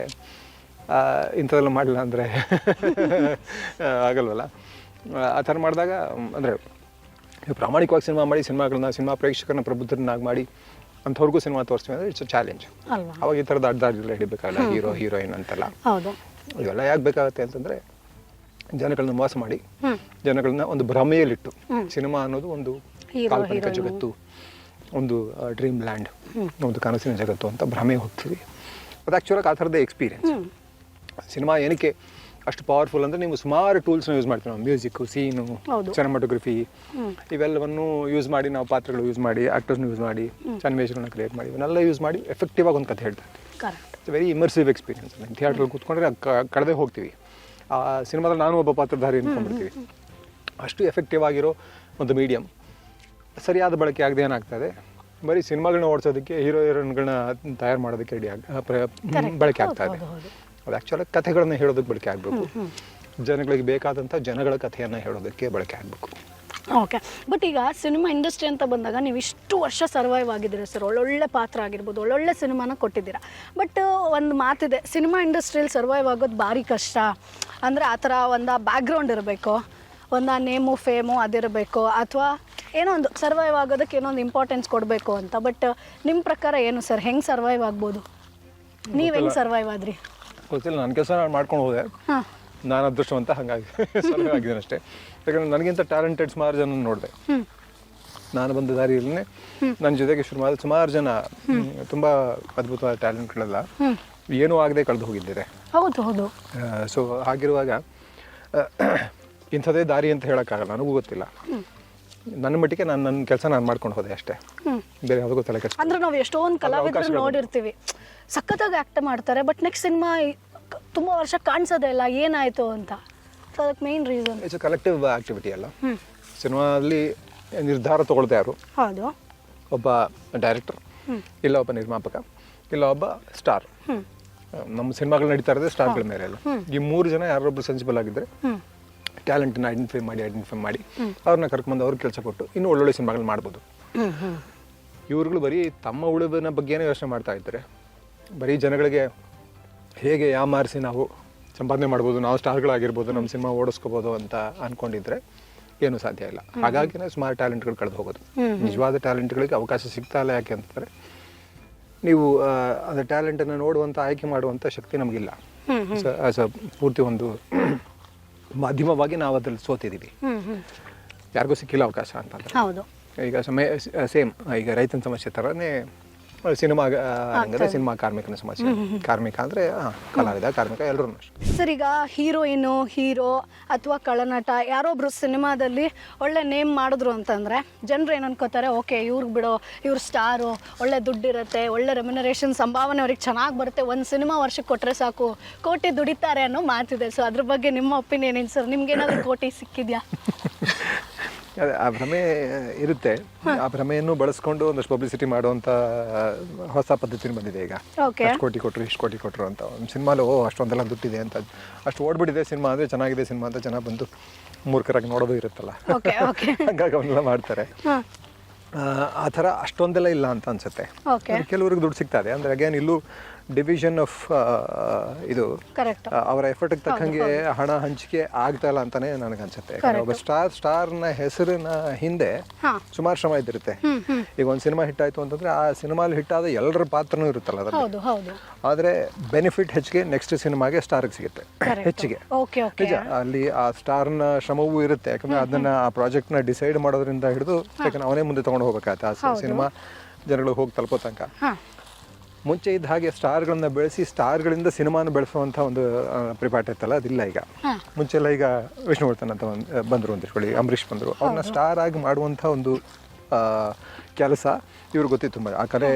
ಇಂಥದ್ದೆಲ್ಲ ಮಾಡಲಿಲ್ಲ ಅಂದರೆ ಆಗಲ್ವಲ್ಲ. ಆ ಥರ ಮಾಡಿದಾಗ ಅಂದರೆ ಪ್ರಾಮಾಣಿಕವಾಗಿ ಸಿನಿಮಾ ಮಾಡಿ ಸಿನಿಮಾ ಪ್ರೇಕ್ಷಕರನ್ನ ಪ್ರಬುದ್ಧರನ್ನಾಗಿ ಮಾಡಿ ಅಂಥವ್ರಿಗೂ ಸಿನಿಮಾ ತೋರಿಸ್ತೀವಿ ಅಂದರೆ ಇಟ್ಸ್ ಚಾಲೆಂಜ್. ಅವಾಗ ಈ ಥರದ ಅಡ್ಡಾಡಿಲ್ಲ ಹಿಡಿಬೇಕಾಗಲ್ಲ, ಹೀರೋಯಿನ್ ಅಂತೆಲ್ಲ. ಇವೆಲ್ಲ ಯಾಕೆ ಬೇಕಾಗುತ್ತೆ ಅಂತಂದರೆ ಜನಗಳನ್ನ ಮೋಸ ಮಾಡಿ ಜನಗಳನ್ನ ಒಂದು ಭ್ರಮೆಯಲ್ಲಿಟ್ಟು, ಸಿನಿಮಾ ಅನ್ನೋದು ಒಂದು ಕಾಲ್ಪನಿಕ ಜಗತ್ತು, ಒಂದು ಡ್ರೀಮ್ ಲ್ಯಾಂಡ್, ಒಂದು ಕನಸಿನ ಜಗತ್ತು ಅಂತ ಭ್ರಮೆ ಹೋಗ್ತೀವಿ. ಅದು ಆ್ಯಕ್ಚುಲಾಗಿ ಆ ಥರದ್ದೇ ಎಕ್ಸ್ಪೀರಿಯನ್ಸ್. ಸಿನಿಮಾ ಏನಕ್ಕೆ ಅಷ್ಟು ಪವರ್ಫುಲ್ ಅಂದರೆ ನೀವು ಸುಮಾರು ಟೂಲ್ಸ್ನ ಯೂಸ್ ಮಾಡ್ತೀವಿ ನಾವು. ಮ್ಯೂಸಿಕ್ಕು, ಸೀನು, ಸಿನಿಮಾಟೋಗ್ರಫಿ ಇವೆಲ್ಲವನ್ನು ಯೂಸ್ ಮಾಡಿ, ನಾವು ಪಾತ್ರಗಳು ಯೂಸ್ ಮಾಡಿ, ಆ್ಯಕ್ಟರ್ಸ್ನ ಯೂಸ್ ಮಾಡಿ, ಸನ್ನಿವೇಶಗಳನ್ನ ಕ್ರಿಯೇಟ್ ಮಾಡಿ, ಇವನ್ನೆಲ್ಲ ಯೂಸ್ ಮಾಡಿ ಎಫೆಕ್ಟಿವ್ ಆಗಿ ಒಂದು ಕಥೆ ಹೇಳ್ತಾರೆ. It's very immersive experience. ಥಿಯೇಟ್ರಲ್ಲಿ ಕೂತ್ಕೊಂಡ್ರೆ ಕಳೆದೇ ಹೋಗ್ತೀವಿ. ಆ ಸಿನಿಮಾದಲ್ಲಿ ನಾನು ಒಬ್ಬ ಪಾತ್ರಧಾರಿ ಅಂದ್ಕೊಂಡ್ಬಿಡ್ತೀವಿ. ಅಷ್ಟು ಎಫೆಕ್ಟಿವ್ ಆಗಿರೋ ಒಂದು ಮೀಡಿಯಮ್ ಸರಿಯಾದ ಬಳಕೆ ಆಗದೆ ಏನಾಗ್ತದೆ, ಬರೀ ಸಿನಿಮಾಗಳನ್ನ ಓಡಿಸೋದಕ್ಕೆ, ಹೀರೋಯಿನ್ಗಳನ್ನ ತಯಾರು ಮಾಡೋದಕ್ಕೆ ಬಳಕೆ ಆಗ್ತಾ ಇದೆ. ಅದು ಆ್ಯಕ್ಚುಲಾಗಿ ಕಥೆಗಳನ್ನ ಹೇಳೋದಕ್ಕೆ ಬಳಕೆ ಆಗಬೇಕು. ಜನಗಳಿಗೆ ಬೇಕಾದಂಥ ಜನಗಳ ಕಥೆಯನ್ನು ಹೇಳೋದಕ್ಕೆ ಬಳಕೆ ಆಗಬೇಕು. ಓಕೆ. ಬಟ್ ಈಗ ಸಿನಿಮಾ ಇಂಡಸ್ಟ್ರಿ ಅಂತ ಬಂದಾಗ ನೀವು ಇಷ್ಟು ವರ್ಷ ಸರ್ವೈವ್ ಆಗಿದ್ದೀರಾ ಸರ್, ಒಳ್ಳೊಳ್ಳೆ ಪಾತ್ರ ಆಗಿರ್ಬೋದು, ಒಳ್ಳೊಳ್ಳೆ ಸಿನಿಮಾನ ಕೊಟ್ಟಿದ್ದೀರಾ. ಬಟ್ ಒಂದು ಮಾತಿದೆ, ಸಿನಿಮಾ ಇಂಡಸ್ಟ್ರಿಯಲ್ಲಿ ಸರ್ವೈವ್ ಆಗೋದು ಭಾರಿ ಕಷ್ಟ. ಅಂದರೆ ಆ ಥರ ಒಂದು ಬ್ಯಾಕ್ಗ್ರೌಂಡ್ ಇರಬೇಕು, ಒಂದು ನೇಮು ಫೇಮು ಅದಿರಬೇಕು, ಅಥವಾ ಏನೋ ಒಂದು ಸರ್ವೈವ್ ಆಗೋದಕ್ಕೆ ಏನೋ ಒಂದು ಇಂಪಾರ್ಟೆನ್ಸ್ ಕೊಡಬೇಕು ಅಂತ. ಬಟ್ ನಿಮ್ಮ ಪ್ರಕಾರ ಏನು ಸರ್, ಹೆಂಗೆ ಸರ್ವೈವ್ ಆಗ್ಬೋದು? ನೀವು ಹೆಂಗೆ ಸರ್ವೈವ್ ಆದ್ರಿ? ಗೊತ್ತಿಲ್ಲ, ನನ್ನ ಕೆಲಸ ನಾನು ಮಾಡ್ಕೊಂಡು ಹೋದೆ. ನಾನು ಅದೃಷ್ಟವಂತ, ಹಾಗಾಗಿ ಸರ್ವೈವ್ ಆಗಿದ್ದೇನೆ ಅಷ್ಟೇ. ಯಾಕಂದರೆ ನನಗಿಂತ ಟ್ಯಾಲೆಂಟೆಡ್ ಸುಮಾರು ಜನ ನೋಡಿದೆ. ನಾನು ಬಂದ ದಾರಿಯಲ್ಲೇ ನನ್ನ ಜೊತೆಗೆ ಶುರುವಾದ ಸುಮಾರು ಜನ ತುಂಬ ಅದ್ಭುತವಾದ ಟ್ಯಾಲೆಂಟ್ಗಳೆಲ್ಲ ಏನೂ ಆಗದೆ ಕಳೆದು ಹೋಗಿದ್ದಾರೆ. ಹೌದು. ಸೊ ಹಾಗಿರುವಾಗ ಇಂಥದ್ದೇ ದಾರಿ ಅಂತ ಹೇಳೋಕ್ಕಾಗಲ್ಲ, ನನಗೂ ಗೊತ್ತಿಲ್ಲ. ನನ್ನ ಮಟ್ಟಿಗೆ ನನ್ನ ಕೆಲಸ ನಾನು ಮಾಡ್ಕೊಂಡು ಹೋದೆ ಅಷ್ಟೇ, ಬೇರೆ ಯಾವುದೂ ಗೊತ್ತಿಲ್ಲ. ಅಂದರೆ ನಾವು ಎಷ್ಟೊಂದು ಕಲಾವಿದರು ನೋಡಿರ್ತೀವಿ, ಸಖತ್ತಾಗಿ ಆ್ಯಕ್ಟ್ ಮಾಡ್ತಾರೆ, ಬಟ್ ನೆಕ್ಸ್ಟ್ ಸಿನಿಮಾ ತುಂಬ ವರ್ಷ ಕಾಣಿಸೋದೇ ಇಲ್ಲ, ಏನಾಯಿತು ಅಂತ. ಸೊ ಅದಕ್ಕೆ main reason it's collective activity ಅಲ್ಲ. ಸಿನಿಮಾದಲ್ಲಿ ನಿರ್ಧಾರ ತೊಗೊಳ್ತಾ ಯಾರು? ಹೌದು. ಒಬ್ಬ ಡೈರೆಕ್ಟರ್, ಇಲ್ಲ ಒಬ್ಬ ನಿರ್ಮಾಪಕ, ಇಲ್ಲ ಒಬ್ಬ ಸ್ಟಾರ್. ನಮ್ಮ ಸಿನಿಮಾಗಳು ನಡೀತಾ ಇರೋದೇ ಸ್ಟಾರ್ಗಳ ಮೇಲೆ ಎಲ್ಲ. ಈ ಮೂರು ಜನ ಯಾರೊಬ್ಬರು ಸೆನ್ಸಿಬಲ್ ಆಗಿದ್ದರೆ ಟ್ಯಾಲೆಂಟನ್ನ ಐಡೆಂಟಿಫೈ ಮಾಡಿ ಅವ್ರನ್ನ ಕರ್ಕೊಂಡು ಅವ್ರಿಗೆ ಕೆಲಸ ಕೊಟ್ಟು ಇನ್ನೂ ಒಳ್ಳೊಳ್ಳೆ ಸಿನಿಮಾಗಳು ಮಾಡ್ಬೋದು. ಇವ್ರುಗಳು ಬರೀ ತಮ್ಮ ಉಳಿವಿನ ಬಗ್ಗೆನೇ ಯೋಚನೆ ಮಾಡ್ತಾ ಇದ್ದಾರೆ. ಬರೀ ಜನಗಳಿಗೆ ಹೇಗೆ ಯಾಮಾರಿಸಿ ನಾವು ಸಂಪಾದನೆ ಮಾಡ್ಬೋದು, ನಾವು ಸ್ಟಾರ್ಗಳಾಗಿರ್ಬೋದು, ನಮ್ಮ ಸಿನಿಮಾ ಓಡಿಸ್ಕೋಬೋದು ಅಂತ ಅಂದ್ಕೊಂಡಿದ್ರೆ ಏನೂ ಸಾಧ್ಯ ಇಲ್ಲ. ಹಾಗಾಗಿನೇ ಸುಮಾರು ಟ್ಯಾಲೆಂಟ್ಗಳು ಕಳೆದು ಹೋಗೋದು. ನಿಜವಾದ ಟ್ಯಾಲೆಂಟ್ಗಳಿಗೆ ಅವಕಾಶ ಸಿಗ್ತಾ ಇಲ್ಲ. ಯಾಕೆ ಅಂತಂದರೆ ನೀವು ಅದರ ಟ್ಯಾಲೆಂಟನ್ನು ನೋಡುವಂಥ, ಆಯ್ಕೆ ಮಾಡುವಂಥ ಶಕ್ತಿ ನಮಗಿಲ್ಲ. ಆಸ್ ಅ ಪೂರ್ತಿ ಒಂದು ಮಾಧ್ಯಮವಾಗಿ ನಾವು ಅದ್ರಲ್ಲಿ ಸೋತಿದ್ದೀವಿ. ಯಾರಿಗೂ ಸಿಕ್ಕಿಲ್ಲ ಅವಕಾಶ ಅಂತಂದ್ರೆ. ಹೌದು. ಈಗ ಸೇಮ್ ಈಗ ರೈತನ ಸಮಸ್ಯೆ ಥರನೇ ಸಿನಿಮಾ ರಂಗದ ಸಿನಿಮಾ ಕಾರ್ಮಿಕನ ಸಮಸ್ಯೆ. ಕಾರ್ಮಿಕ ಅಂದರೆ ಕಲಾವಿದ, ಕಾರ್ಮಿಕ ಎಲ್ಲರೂ ಅಷ್ಟೇ. ಸರ್, ಈಗ ಹೀರೋಯಿನು, ಹೀರೋ ಅಥವಾ ಕಳನಟ ಯಾರೊಬ್ರು ಸಿನಿಮಾದಲ್ಲಿ ಒಳ್ಳೆ ನೇಮ್ ಮಾಡಿದ್ರು ಅಂತಂದರೆ ಜನರು ಏನು ಅನ್ಕೋತಾರೆ, ಓಕೆ ಇವ್ರಿಗೆ ಬಿಡೋ, ಇವ್ರು ಸ್ಟಾರು, ಒಳ್ಳೆ ದುಡ್ಡಿರುತ್ತೆ, ಒಳ್ಳೆ ರೆಮ್ಯುನರೇಷನ್ ಸಂಭಾವನೆ ಅವ್ರಿಗೆ ಚೆನ್ನಾಗಿ ಬರುತ್ತೆ, ಒಂದು ಸಿನಿಮಾ ವರ್ಷಕ್ಕೆ ಕೊಟ್ಟರೆ ಸಾಕು, ಕೋಟಿ ದುಡಿತಾರೆ ಅನ್ನೋ ಮಾತಿದೆ. ಸೊ ಅದ್ರ ಬಗ್ಗೆ ನಿಮ್ಮ ಒಪಿನಿಯನ್ ಏನು ಸರ್? ನಿಮ್ಗೇನಾದರೂ ಕೋಟಿ ಸಿಕ್ಕಿದ್ಯಾ? ಅದೇ ಆ ಭ್ರಮೆ ಇರುತ್ತೆ. ಆ ಭ್ರಮೆಯನ್ನು ಬಳಸ್ಕೊಂಡು ಒಂದಷ್ಟು ಪಬ್ಲಿಸಿಟಿ ಮಾಡುವಂಥ ಹೊಸ ಪದ್ಧತಿ ಬಂದಿದೆ ಈಗ. ಅಷ್ಟು ಕೋಟಿ ಕೊಟ್ಟರು, ಇಷ್ಟು ಕೋಟಿ ಕೊಟ್ಟರು ಅಂತ ಒಂದು ಸಿನಿಮಾಲು ಅಷ್ಟೊಂದೆಲ್ಲ ದುಡ್ಡಿದೆ ಅಂತ, ಅಷ್ಟು ಓಡ್ಬಿಟ್ಟಿದೆ ಸಿನಿಮಾ ಅಂದರೆ ಚೆನ್ನಾಗಿದೆ ಸಿನಿಮಾ ಅಂತ ಜನ ಬಂದು ಮೂರ್ಖರಾಗಿ ನೋಡೋದು ಇರುತ್ತಲ್ಲ, ಹಂಗಾಗಿ ಅವನ್ನೆಲ್ಲ ಮಾಡ್ತಾರೆ. ಆ ಥರ ಅಷ್ಟೊಂದೆಲ್ಲ ಇಲ್ಲ ಅಂತ ಅನ್ಸುತ್ತೆ. ಕೆಲವ್ರಿಗೆ ದುಡ್ಡು ಸಿಗ್ತಾ ಇದೆ ಅಂದರೆ ಅಗೇನ್ ಇಲ್ಲೂ ಡಿವಿಷನ್ ಆಫ್ ಇದು ಅವರ ಎಫರ್ಟ್ಗೆ ತಕ್ಕಂಗೆ ಹಣ ಹಂಚಿಕೆ ಆಗ್ತಾ ಇಲ್ಲ ಅಂತಾನೆ ನನಗೆ ಅನ್ಸುತ್ತೆ. ಒಬ್ಬ ಸ್ಟಾರ್ನ ಹೆಸರಿನ ಹಿಂದೆ ಸುಮಾರು ಶ್ರಮ ಇದ್ದಿರುತ್ತೆ. ಈಗ ಒಂದು ಸಿನಿಮಾ ಹಿಟ್ ಆಯ್ತು ಅಂತಂದ್ರೆ ಆ ಸಿನಿಮಾಲಿ ಹಿಟ್ ಆದ ಎಲ್ಲರ ಪಾತ್ರನೂ ಇರುತ್ತಲ್ಲ ಅದರಲ್ಲಿ. ಆದರೆ ಬೆನಿಫಿಟ್ ಹೆಚ್ಚಿಗೆ ನೆಕ್ಸ್ಟ್ ಸಿನಿಮಾಗೆ ಸ್ಟಾರ್ಗೆ ಸಿಗುತ್ತೆ ಹೆಚ್ಚಿಗೆ. ನಿಜ, ಅಲ್ಲಿ ಆ ಸ್ಟಾರ್ನ ಶ್ರಮವೂ ಇರುತ್ತೆ. ಯಾಕಂದ್ರೆ ಅದನ್ನ ಆ ಪ್ರಾಜೆಕ್ಟ್ನ ಡಿಸೈಡ್ ಮಾಡೋದ್ರಿಂದ ಹಿಡಿದು ಯಾಕಂದ್ರೆ ಅವನೇ ಮುಂದೆ ತಗೊಂಡು ಹೋಗ್ಬೇಕಾಗತ್ತೆ ಆ ಸಿನಿಮಾ ಜನಗಳಿಗೆ ಹೋಗಿ ತಲುಪೋ ತನಕ. ಮುಂಚೆ ಇದ್ದ ಹಾಗೆ ಸ್ಟಾರ್ಗಳನ್ನ ಬೆಳೆಸಿ ಸ್ಟಾರ್ಗಳಿಂದ ಸಿನಿಮಾನ ಬೆಳೆಸುವಂಥ ಒಂದು ಪರಿಪಾಠ ಇತ್ತಲ್ಲ, ಅದಿಲ್ಲ ಈಗ. ಮುಂಚೆಲ್ಲ ಈಗ ವಿಷ್ಣುವರ್ಧನ್ ಅಂತ ಬಂದರು ಅಂತ ಇಟ್ಕೊಳ್ಳಿ, ಅಂಬರೀಷ್ ಬಂದರು, ಅವ್ರನ್ನ ಸ್ಟಾರ್ ಆಗಿ ಮಾಡುವಂಥ ಒಂದು ಕೆಲಸ ಇವ್ರಿಗೆ ಗೊತ್ತಿತ್ತು ತುಂಬ. ಆ ಕಲೆ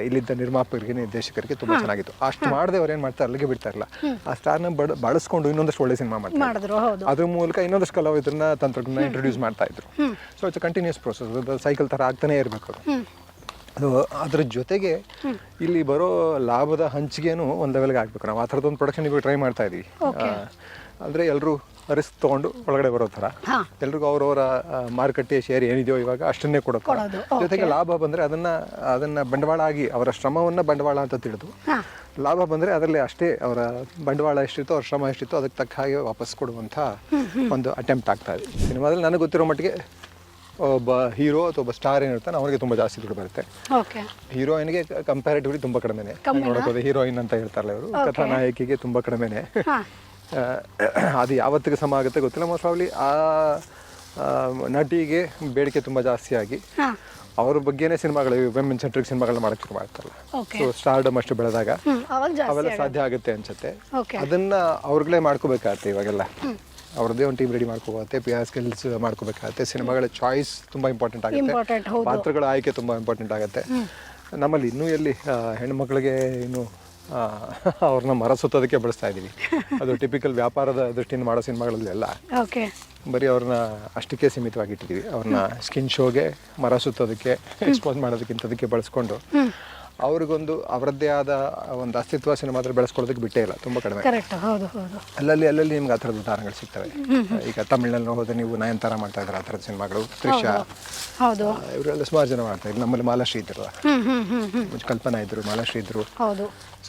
ಇಲ್ಲಿದ್ದ ನಿರ್ಮಾಪಕರಿಗೆ, ನಿರ್ದೇಶಕರಿಗೆ ತುಂಬ ಚೆನ್ನಾಗಿತ್ತು. ಅಷ್ಟು ಮಾಡದೆ ಅವ್ರು ಏನು ಮಾಡ್ತಾರೆ, ಅಲ್ಲಿಗೆ ಬಿಡ್ತಾ ಇರಲ್ಲ. ಆ ಸ್ಟಾರ್ನ ಬಳಸ್ಕೊಂಡು ಇನ್ನೊಂದಷ್ಟು ಒಳ್ಳೆ ಸಿನಿಮಾ ಮಾಡ್ತಾರೆ. ಅದ್ರ ಮೂಲಕ ಇನ್ನೊಂದಷ್ಟು ಕಲಾವಿದರನ್ನ, ತಂತ್ರಜ್ಞಾನ ಇಂಟ್ರೊಡ್ಯೂಸ್ ಮಾಡ್ತಾ ಇದ್ರು. So it's continuous process, cycle ಥರ ಆಗ್ತಾನೆ ಇರಬೇಕು ಅದು. ಅದ್ರ ಜೊತೆಗೆ ಇಲ್ಲಿ ಬರೋ ಲಾಭದ ಹಂಚಿಕೆನೂ ಒಂದು ಲೆವೆಲ್ಗೆ ಆಗ್ಬೇಕು. ನಾವು ಆ ಥರದೊಂದು ಪ್ರೊಡಕ್ಷನ್ ಇವಾಗ ಟ್ರೈ ಮಾಡ್ತಾ ಇದೀವಿ. ಅಂದರೆ ಎಲ್ಲರೂ ರಿಸ್ಕ್ ತೊಗೊಂಡು ಒಳಗಡೆ ಬರೋ ಥರ, ಎಲ್ರಿಗೂ ಅವರವರ ಮಾರುಕಟ್ಟೆ ಶೇರ್ ಏನಿದೆಯೋ ಇವಾಗ ಅಷ್ಟನ್ನೇ ಕೊಡೋದು. ಜೊತೆಗೆ ಲಾಭ ಬಂದರೆ ಅದನ್ನು ಬಂಡವಾಳ ಆಗಿ ಅವರ ಶ್ರಮವನ್ನು ಬಂಡವಾಳ ಅಂತ ತಿಳಿದು, ಲಾಭ ಬಂದರೆ ಅದರಲ್ಲಿ ಅಷ್ಟೇ ಅವರ ಬಂಡವಾಳ ಎಷ್ಟಿತ್ತೋ, ಅವ್ರ ಶ್ರಮ ಎಷ್ಟಿತ್ತೋ ಅದಕ್ಕೆ ತಕ್ಕ ಹಾಗೆ ವಾಪಸ್ ಕೊಡುವಂಥ ಒಂದು ಅಟೆಂಪ್ಟ್ ಆಗ್ತಾ ಇದೆ ಸಿನಿಮಾದಲ್ಲಿ. ನನಗೆ ಗೊತ್ತಿರೋ ಮಟ್ಟಿಗೆ ಒಬ್ಬ ಹೀರೋ ಅಥವಾ ಒಬ್ಬ ಸ್ಟಾರ್ ಏನಿರ್ತಾನೆ ಅವನಿಗೆ ತುಂಬ ಜಾಸ್ತಿ ದುಡ್ಡು ಬರುತ್ತೆ. ಹೀರೋಯಿನ್ಗೆ ಕಂಪ್ಯಾರಿಟಿವ್ಲಿ ತುಂಬ ಕಡಿಮೆನೆ ನೋಡೋದು. ಹೀರೋಯಿನ್ ಅಂತ ಹೇಳ್ತಾರಲ್ಲ ಇವರು, ಕಥಾನಾಯಕಿಗೆ ತುಂಬ ಕಡಿಮೆನೆ. ಅದು ಯಾವತ್ತಿಗೆ ಸಮ ಆಗುತ್ತೆ ಗೊತ್ತಿಲ್ಲ. ಮೋಸ್ಟ್ ಪ್ರಾಬ್ಲಿ ಆ ನಟಿಗೆ ಬೇಡಿಕೆ ತುಂಬ ಜಾಸ್ತಿ ಆಗಿ ಅವ್ರ ಬಗ್ಗೆನೇ ಸಿನಿಮಾಗಳು, ವುಮೆನ್ ಸೆಂಟ್ರಿಕ್ ಸಿನಿಮಾಗಳನ್ನ ಮಾಡಕ್ಕೆ ಶುರು ಮಾಡ್ತಾರಲ್ಲ. ಸೊ ಸ್ಟಾರ್ಡಮ್ ಅಷ್ಟು ಬೆಳೆದಾಗ ಅವೆಲ್ಲ ಸಾಧ್ಯ ಆಗುತ್ತೆ ಅನ್ಸುತ್ತೆ. ಅದನ್ನ ಅವ್ರುಗಳೇ ಮಾಡ್ಕೋಬೇಕಾಗತ್ತೆ ಇವಾಗೆಲ್ಲ. ಅವ್ರದ್ದೇ ಒಂದು ಟೀಮ್ ರೆಡಿ ಮಾಡ್ಕೋಬೇಕು, ಪಿ ಆರ್ ಸ್ಕಿಲ್ಸ್ ಮಾಡ್ಕೋಬೇಕಾಗತ್ತೆ. ಸಿನಿಮಾಗಳ ಚಾಯ್ಸ್ ತುಂಬ ಇಂಪಾರ್ಟೆಂಟ್ ಆಗುತ್ತೆ, ಪಾತ್ರಗಳ ಆಯ್ಕೆ ತುಂಬ ಇಂಪಾರ್ಟೆಂಟ್ ಆಗುತ್ತೆ. ನಮ್ಮಲ್ಲಿ ಇನ್ನೂ ಎಲ್ಲಿ ಹೆಣ್ಮಕ್ಳಿಗೆ ಇನ್ನೂ ಅವ್ರನ್ನ ಮರ ಸುತ್ತೋದಕ್ಕೆ ಬಳಸ್ತಾ ಇದ್ದೀವಿ. ಅದು ಟಿಪಿಕಲ್ ವ್ಯಾಪಾರದ ದೃಷ್ಟಿಯಿಂದ ಮಾಡೋ ಸಿನಿಮಾಗಳಲ್ಲೆಲ್ಲ ಬರೀ ಅವ್ರನ್ನ ಅಷ್ಟಕ್ಕೆ ಸೀಮಿತವಾಗಿಟ್ಟಿದ್ದೀವಿ. ಅವ್ರನ್ನ ಸ್ಕಿನ್ ಶೋಗೆ, ಮರ ಸುತ್ತೋದಕ್ಕೆ, ಎಕ್ಸ್ಪೋಸ್ ಮಾಡೋದಕ್ಕಿಂತದಕ್ಕೆ ಬಳಸ್ಕೊಂಡು ಅವ್ರಿಗೊಂದು ಅವರದ್ದೇ ಆದ ಒಂದು ಅಸ್ತಿತ್ವ ಸಿನಿಮಾದಲ್ಲಿ ಬೆಳೆಸ್ಕೊಳ್ಳೋದಕ್ಕೆ ಬಿಟ್ಟೇ ಇಲ್ಲ, ತುಂಬ ಕಡಿಮೆ. ಅಲ್ಲಲ್ಲಿ ನಿಮ್ಗೆ ಆ ಥರದ ಉದಾಹರಣೆಗಳು ಸಿಗ್ತವೆ. ಈಗ ತಮಿಳ್ನಲ್ಲಿ ಹೋದ್ರೆ ನೀವು ನಯನತಾರ ಮಾಡ್ತಾ ಇದ್ದಾರೆ ಆ ಥರದ ಸಿನಿಮಾಗಳು, ತ್ರಿಷಾ, ಇವರೆಲ್ಲ ಸುಮಾರು ಜನ ಮಾಡ್ತಾ ಇದ್ರು. ನಮ್ಮಲ್ಲಿ ಮಾಲಾಶ್ರೀ ಇದ್ರು, ಕಲ್ಪನಾ ಇದ್ರು, ಮಾಲಾಶ್ರೀ ಇದ್ರು,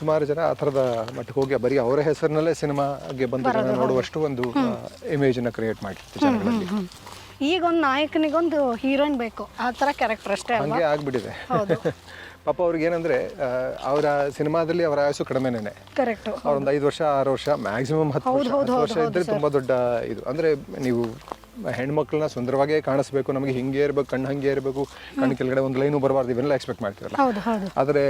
ಸುಮಾರು ಜನ ಆ ಥರದ ಮಟ್ಟಿಗೆ ಹೋಗಿ ಬರೀ ಅವರ ಹೆಸರಿನಲ್ಲೇ ಸಿನಿಮಾಗೆ ಬಂದು ಜನ ನೋಡುವಷ್ಟು ಒಂದು ಇಮೇಜನ್ನು ಕ್ರಿಯೇಟ್ ಮಾಡಿರ್ತೀವಿ ಜನಗಳಲ್ಲಿ. ಈಗ ಒಂದು ನಾಯಕನಿಗೊಂದು ಹೀರೋಯಿನ್ ಬೇಕು, ಆ ಥರ ಕ್ಯಾರೆಕ್ಟರ್ ಅಷ್ಟೇ ಹಂಗೆ ಆಗ್ಬಿಟ್ಟಿದೆ. ಪಾಪ ಅವ್ರಿಗೆ ಏನಂದ್ರೆ ಅವರ ಸಿನಿಮಾದಲ್ಲಿ ಅವರ ಆಯಸ್ಸು ಕಡಿಮೆನೇ. ಅವ್ರೊಂದು 5 ವರ್ಷ 6 ವರ್ಷ ಮ್ಯಾಕ್ಸಿಮಮ್ 10 ವರ್ಷ ಇದ್ರೆ ತುಂಬಾ ದೊಡ್ಡ ಇದು. ಅಂದ್ರೆ ನೀವು ಹೆಣ್ಮಕ್ಳನ್ನ ಸುಂದರವಾಗೇ ಕಾಣಿಸ್ಬೇಕು, ನಮಗೆ ಹಿಂಗೆ ಇರಬೇಕು, ಕಣ್ಣು ಹಂಗೆ ಇರಬೇಕು, ಕಣ್ಣು ಕೆಳಗಡೆ ಒಂದು ಲೈನು ಬರಬಾರ್ದು, ಇವೆಲ್ಲ ಎಕ್ಸ್ಪೆಕ್ಟ್ ಮಾಡ್ತೀವಲ್ಲ. ಆದರೆ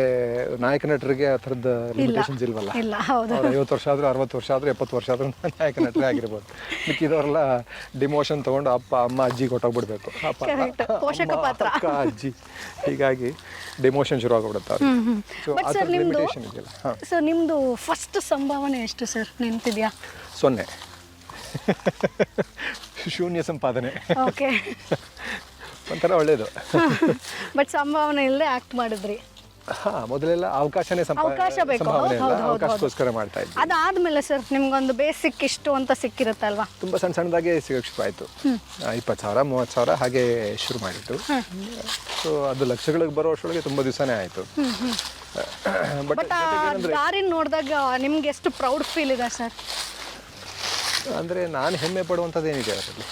ನಾಯಕ ನಟರಿಗೆ ಆ ಥರದ ಲಿಮಿಟೇಷನ್ಸ್ ಇಲ್ವಲ್ಲ. ಅವ್ರು 50 ವರ್ಷ ಆದರೂ 60 ವರ್ಷ ಆದರೂ 70 ವರ್ಷ ಆದರೂ ನಾಯಕ ನಟರೇ ಆಗಿರ್ಬೋದು. ಮಿಕ್ಕಿದವರೆಲ್ಲ ಡಿಮೋಷನ್ ತೊಗೊಂಡು ಅಪ್ಪ ಅಮ್ಮ ಅಜ್ಜಿ ಕೊಟ್ಟೋಗ್ಬಿಡ್ಬೇಕು, ಅಕ್ಕ ಅಜ್ಜಿ, ಹೀಗಾಗಿ ಡಿಮೋಷನ್ ಶುರು ಆಗೋಗ್ಬಿಡುತ್ತೆ. ಲಿಮಿಟೇಷನ್ ಇದೆಯಲ್ಲ. ಸರ್, ನಿಮ್ಮದು ಫಸ್ಟ್ ಸಂಭಾವನೆ ಎಷ್ಟು ಸರ್, ನೆನಪಿದೆಯಾ? 0. ಶೂನ್ಯ ಸಂಪಾದನೆ. ಒಂಥರ ಒಳ್ಳೇದು. ಬಟ್ ಸಂಭಾವನೆ ಇಲ್ಲದೆ ಆಕ್ಟ್ ಮಾಡಿದ್ರಿ. ಮೊದಲೆಲ್ಲ ಅವಕಾಶಕ್ಕೋಸ್ಕರ ಮಾಡ್ತಾ ಇದ್ವಿ. ಅದಾದ್ಮೇಲೆ ಸರ್ ನಿಮ್ಗೊಂದು ಬೇಸಿಕ್ ಇಷ್ಟು ಅಂತ ಸಿಕ್ಕಿರುತ್ತಲ್ವಾ? ತುಂಬಾ ಸಣ್ಣದಾಗೆ ಸಿಗಕ್ಕೆ ಶುರು ಆಯ್ತು. 20,000 30,000 ಹಾಗೆ ಶುರು ಮಾಡಿದ್ದು. ಸೊ ಅದು ಲಕ್ಷಗಳಿಗೆ ಬರೋ ಅಷ್ಟೊಳಗೆ ತುಂಬಾ ದಿವಸನೇ ಆಯ್ತು. ಬಟ್ ದಾರಿ ನೋಡಿದಾಗ ನಿಮ್ಗೆ ಎಷ್ಟು ಪ್ರೌಡ್ ಫೀಲ್ ಇದೆ ಸರ್? ಅಂದರೆ ನಾನು ಹೆಮ್ಮೆ ಪಡುವಂಥದ್ದೇನಿದೆ ಅದರಲ್ಲಿ.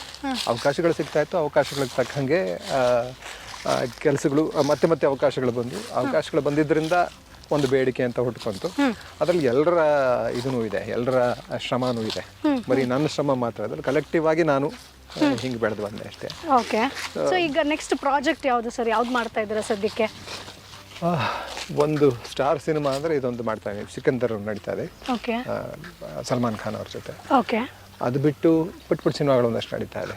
ಅವಕಾಶಗಳು ಸಿಗ್ತಾ ಇತ್ತು, ಅವಕಾಶಗಳಿಗೆ ತಕ್ಕಂಗೆ ಕೆಲಸಗಳು ಮತ್ತೆ ಅವಕಾಶಗಳು ಬಂದು, ಅವಕಾಶಗಳು ಬಂದಿದ್ದರಿಂದ ಒಂದು ಬೇಡಿಕೆ ಅಂತ ಹುಟ್ಕೊಂತು. ಅದರಲ್ಲಿ ಎಲ್ಲರ ಇದೂ ಇದೆ, ಎಲ್ಲರ ಶ್ರಮನೂ ಇದೆ. ಬರೀ ನನ್ನ ಶ್ರಮ ಮಾತ್ರ ಅದ್ರಲ್ಲಿ ಕಲೆಕ್ಟಿವ್ ಆಗಿ ನಾನು ಹಿಂಗೆ ಬೆಳೆದು ಬಂದೆ ಅಷ್ಟೇ. ಓಕೆ. ಸೊ ಈಗ ನೆಕ್ಸ್ಟ್ ಪ್ರಾಜೆಕ್ಟ್ ಯಾವುದು ಸರ್? ಯಾವ್ದು ಮಾಡ್ತಾ ಇದ್ದೀರಾ ಸದ್ಯಕ್ಕೆ? ಒಂದು ಸ್ಟಾರ್ ಸಿನಿಮಾ ಅಂದರೆ ಇದೊಂದು ಮಾಡ್ತಾ ಇದ್ದೀನಿ, ಸಿಕಂದರ್ ನಡೀತಾ ಇದೆ. ಓಕೆ. ಸಲ್ಮಾನ್ ಖಾನ್ ಅವ್ರ ಜೊತೆ. ಓಕೆ. ಅದು ಬಿಟ್ಟು ಪುಟ್ಟ ಸಿನಿಮಾಗಳು ಒಂದಷ್ಟು ನಡೀತಾ ಇದೆ.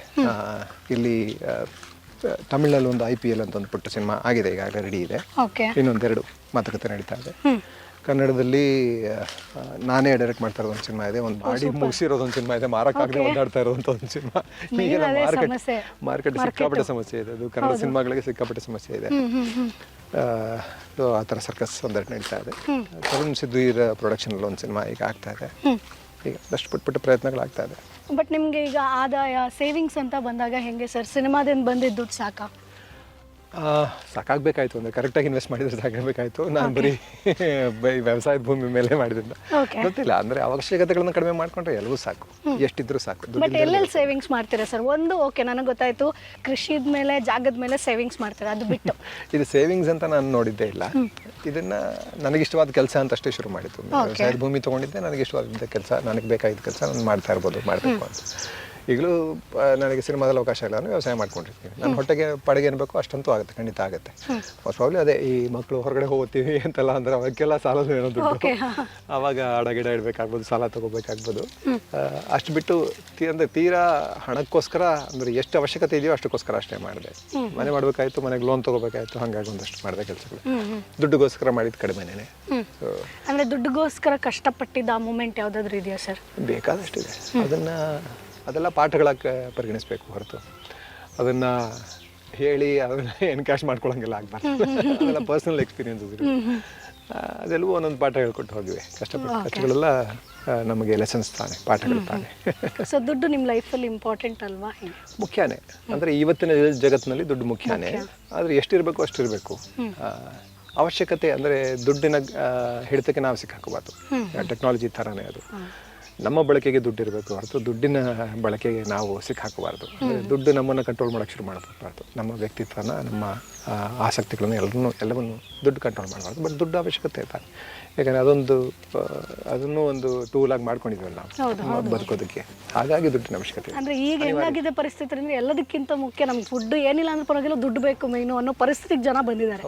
ಇಲ್ಲಿ ತಮಿಳಲ್ಲಿ ಒಂದು IPL ಅಂತ ಒಂದು ಪುಟ್ಟ ಸಿನಿಮಾ ಆಗಿದೆ, ಈಗಾಗಲೇ ರೆಡಿ ಇದೆ. ಓಕೆ. ಇನ್ನೊಂದೆರಡು ಮಾತುಕತೆ ನಡೀತಾ ಇದೆ. ಕನ್ನಡದಲ್ಲಿ ನಾನೇ ಡೈರೆಕ್ಟ್ ಮಾಡ್ತಾ ಇರೋದು ಒಂದು ಸಿನಿಮಾ ಇದೆ, ಒಂದು ಮಾಡಿ ಮುಗಿಸಿರೋದೊಂದು ಸಿನಿಮಾ ಇದೆ, ಮಾರಕ್ಕಾಗದೆ ಓಡಾಡ್ತಾ ಇರೋಂಥ ಒಂದು ಸಿನಿಮಾ. ಈಗೆಲ್ಲ ಮಾರ್ಕೆಟ್ ಸಿಕ್ಕಾಪಟ್ಟೆ ಸಮಸ್ಯೆ ಇದೆ, ಅದು ಕನ್ನಡ ಸಿನಿಮಾಗಳಿಗೆ ಸಿಕ್ಕಾಪಟ್ಟೆ ಸಮಸ್ಯೆ ಇದೆ. ಆ ಥರ ಸರ್ಕಸ್ ಒಂದೆರಡು ನಡೀತಾ ಇದೆ. ತರುಣ್ ಸಿದ್ಧೀರ್ ಪ್ರೊಡಕ್ಷನಲ್ಲಿ ಒಂದು ಸಿನಿಮಾ ಈಗ ಆಗ್ತಾ ಇದೆ. ಈಗ ಅಷ್ಟು ಪುಟ್ಟ ಪ್ರಯತ್ನಗಳಾಗ್ತಾ ಇದೆ. ಬಟ್ ನಿಮಗೆ ಈಗ ಆದಾಯ ಸೇವಿಂಗ್ಸ್ ಅಂತ ಬಂದಾಗ ಹೆಂಗೆ ಸರ್? ಸಿನಿಮಾದಿಂದ ಬಂದಿದ್ದು ದುಡ್ಡು ಸಾಕಾ? ಸಾಕಾಗಬೇಕಾಯ್ತು, ಅಂದರೆ ಕರೆಕ್ಟಾಗಿ ಇನ್ವೆಸ್ಟ್ ಮಾಡಿದ್ರೆ ಸಾಕಾಗಬೇಕಾಯ್ತು. ನಾನು ಬರೀ ವ್ಯವಸಾಯದ ಭೂಮಿ ಮೇಲೆ ಮಾಡಿದ್ರಿಂದ ಗೊತ್ತಿಲ್ಲ, ಅಂದರೆ ಅವಶ್ಯಕತೆಗಳನ್ನ ಕಡಿಮೆ ಮಾಡಿಕೊಂಡ್ರೆ ಎಲ್ಲವೂ ಸಾಕು, ಎಷ್ಟಿದ್ರೂ ಸಾಕು. ಬಟ್ ಎಲ್ಲೆಲ್ಲಿ ಸೇವಿಂಗ್ಸ್ ಮಾಡ್ತೀರಾ ಸರ್? ಒಂದು ಓಕೆ, ನನಗೆ ಗೊತ್ತಾಯ್ತು ಕೃಷಿದ ಮೇಲೆ, ಜಾಗದ ಮೇಲೆ ಸೇವಿಂಗ್ಸ್ ಮಾಡ್ತಾರೆ, ಅದು ಬಿಟ್ಟು ಇದು ಸೇವಿಂಗ್ಸ್ ಅಂತ ನಾನು ನೋಡಿದ್ದೇ ಇಲ್ಲ. ಇದನ್ನ ನನಗಿಷ್ಟವಾದ ಕೆಲಸ ಅಂತ ಅಷ್ಟೇ ಶುರು ಮಾಡಿತ್ತು. ವ್ಯವಸಾಯದ ಭೂಮಿ ತೊಗೊಂಡಿದ್ದೆ, ನನಗಿಷ್ಟವಾದ ಕೆಲಸ, ನನಗೆ ಬೇಕಾಗಿದ್ದ ಕೆಲಸ ನಾನು ಮಾಡ್ತಾ ಇರ್ಬೋದು, ಮಾಡಬೇಕು ಅಂತ. ಈಗಲೂ ನನಗೆ ಸಿನಿಮಾದಲ್ಲಿ ಅವಕಾಶ ಇಲ್ಲ, ನಾನು ವ್ಯವಸಾಯ ಮಾಡ್ಕೊಂಡಿರ್ತೀನಿ. ನನ್ನ ಹೊಟ್ಟೆಗೆ ಪಡೆಗೆ ಏನು ಬೇಕೋ ಅಷ್ಟಂತೂ ಆಗುತ್ತೆ, ಖಂಡಿತ ಆಗುತ್ತೆ. ಮೋಸ್ಟ್ ಪ್ರಾಬ್ಲಿ ಅದೇ ಈ ಮಕ್ಕಳು ಹೊರಗಡೆ ಹೋಗ್ತೀವಿ ಅಂತೆಲ್ಲ ಅಂದ್ರೆ ಅವಕ್ಕೆಲ್ಲ ಸಾಲದು ಏನೋ ದುಡ್ಡು, ಆವಾಗ ಅಡಗಿಡ ಇಡಬೇಕಾಗ್ಬೋದು, ಸಾಲ ತೊಗೋಬೇಕಾಗ್ಬೋದು. ಅಷ್ಟು ಬಿಟ್ಟು ಅಂದರೆ ತೀರಾ ಹಣಕ್ಕೋಸ್ಕರ ಅಂದರೆ ಎಷ್ಟು ಅವಶ್ಯಕತೆ ಇದೆಯೋ ಅಷ್ಟಕ್ಕೋಸ್ಕರ ಅಷ್ಟೇ ಮಾಡಿದೆ. ಮನೆ ಮಾಡಬೇಕಾಯ್ತು, ಮನೆಗೆ ಲೋನ್ ತೊಗೋಬೇಕಾಯ್ತು, ಹಾಗಾಗಿ ಒಂದಷ್ಟು ಮಾಡಿದೆ ಕೆಲಸಗಳು. ದುಡ್ಡುಗೋಸ್ಕರ ಮಾಡಿದ್ದು ಕಡಿಮೆನೇ. ಅಂದರೆ ದುಡ್ಡುಗೋಸ್ಕರ ಕಷ್ಟಪಟ್ಟಿದ್ದ ಆ ಮೂಮೆಂಟ್ ಯಾವುದಾದ್ರೂ ಇದೆಯಾ ಸರ್? ಬೇಕಾದಷ್ಟಿದೆ. ಅದೆಲ್ಲ ಪಾಠಗಳಾಗಿ ಪರಿಗಣಿಸ್ಬೇಕು ಹೊರತು ಅದನ್ನು ಹೇಳಿ ಅದನ್ನು ಎನ್ಕ್ಯಾಶ್ ಮಾಡ್ಕೊಳಂಗೆಲ್ಲ ಆಗಬಾರ್ದು. ಅದೆಲ್ಲ ಪರ್ಸನಲ್ ಎಕ್ಸ್ಪೀರಿಯನ್ಸಸ್ ಇದೆ, ಅದೆಲ್ಲವೂ ಒಂದೊಂದು ಪಾಠ ಹೇಳ್ಕೊಟ್ಟು ಹೋಗಿವೆ. ಕಷ್ಟಗಳೆಲ್ಲ ನಮಗೆ ಲೆಸನ್ಸ್ ತಾನೆ, ಪಾಠಗಳು ತಾನೆ. ಸೊ ದುಡ್ಡು ನಿಮ್ಮ ಲೈಫಲ್ಲಿ ಇಂಪಾರ್ಟೆಂಟ್ ಅಲ್ವಾ? ಮುಖ್ಯನೇ, ಅಂದರೆ ಇವತ್ತಿನ ಜಗತ್ತಿನಲ್ಲಿ ದುಡ್ಡು ಮುಖ್ಯನೇ, ಆದರೆ ಎಷ್ಟಿರಬೇಕು ಅಷ್ಟಿರಬೇಕು. ಅವಶ್ಯಕತೆ ಅಂದರೆ ದುಡ್ಡಿನ ಹಿಡಿತಕ್ಕೆ ನಾವು ಸಿಕ್ಕಾಕೋಬಾರ್ದು. ಟೆಕ್ನಾಲಜಿ ಥರನೇ ಅದು. ನಮ್ಮ ಬಳಕೆಗೆ ದುಡ್ಡು ಇರಬೇಕು ಹೊರತು ದುಡ್ಡಿನ ಬಳಕೆಗೆ ನಾವು ಸಿಕ್ಕಾಕಬಾರ್ದು. ಅಂದರೆ ದುಡ್ಡು ನಮ್ಮನ್ನು ಕಂಟ್ರೋಲ್ ಮಾಡೋಕ್ಕೆ ಶುರು ಮಾಡಬಾರ್ದು. ನಮ್ಮ ವ್ಯಕ್ತಿತ್ವನ, ನಮ್ಮ ಆಸಕ್ತಿಗಳನ್ನು ಎಲ್ಲವನ್ನು ದುಡ್ಡು ಕಂಟ್ರೋಲ್ ಮಾಡಬಾರ್ದು. ಬಟ್ ದುಡ್ಡು ಅವಶ್ಯಕತೆ ಇರ್ತಾರೆ, ಯಾಕಂದರೆ ಅದನ್ನು ಒಂದು ಟೂಲಾಗಿ ಮಾಡ್ಕೊಂಡಿದ್ವಲ್ಲ ನಾವು ಬದುಕೋದಕ್ಕೆ. ಹಾಗಾಗಿ ದುಡ್ಡಿನ ಅವಶ್ಯಕತೆ. ಅಂದರೆ ಈಗ ಹೆಂಗಾಗಿದೆ ಪರಿಸ್ಥಿತಿ ಅಂದರೆ ಎಲ್ಲದಕ್ಕಿಂತ ಮುಖ್ಯ ನಮ್ಗೆ ಫುಡ್ ಏನಿಲ್ಲ ಅಂದ್ರೆ ಪರವಾಗಿಲ್ಲ, ದುಡ್ಡು ಬೇಕು ಮೇನು ಅನ್ನೋ ಪರಿಸ್ಥಿತಿಗೆ ಜನ ಬಂದಿದ್ದಾರೆ.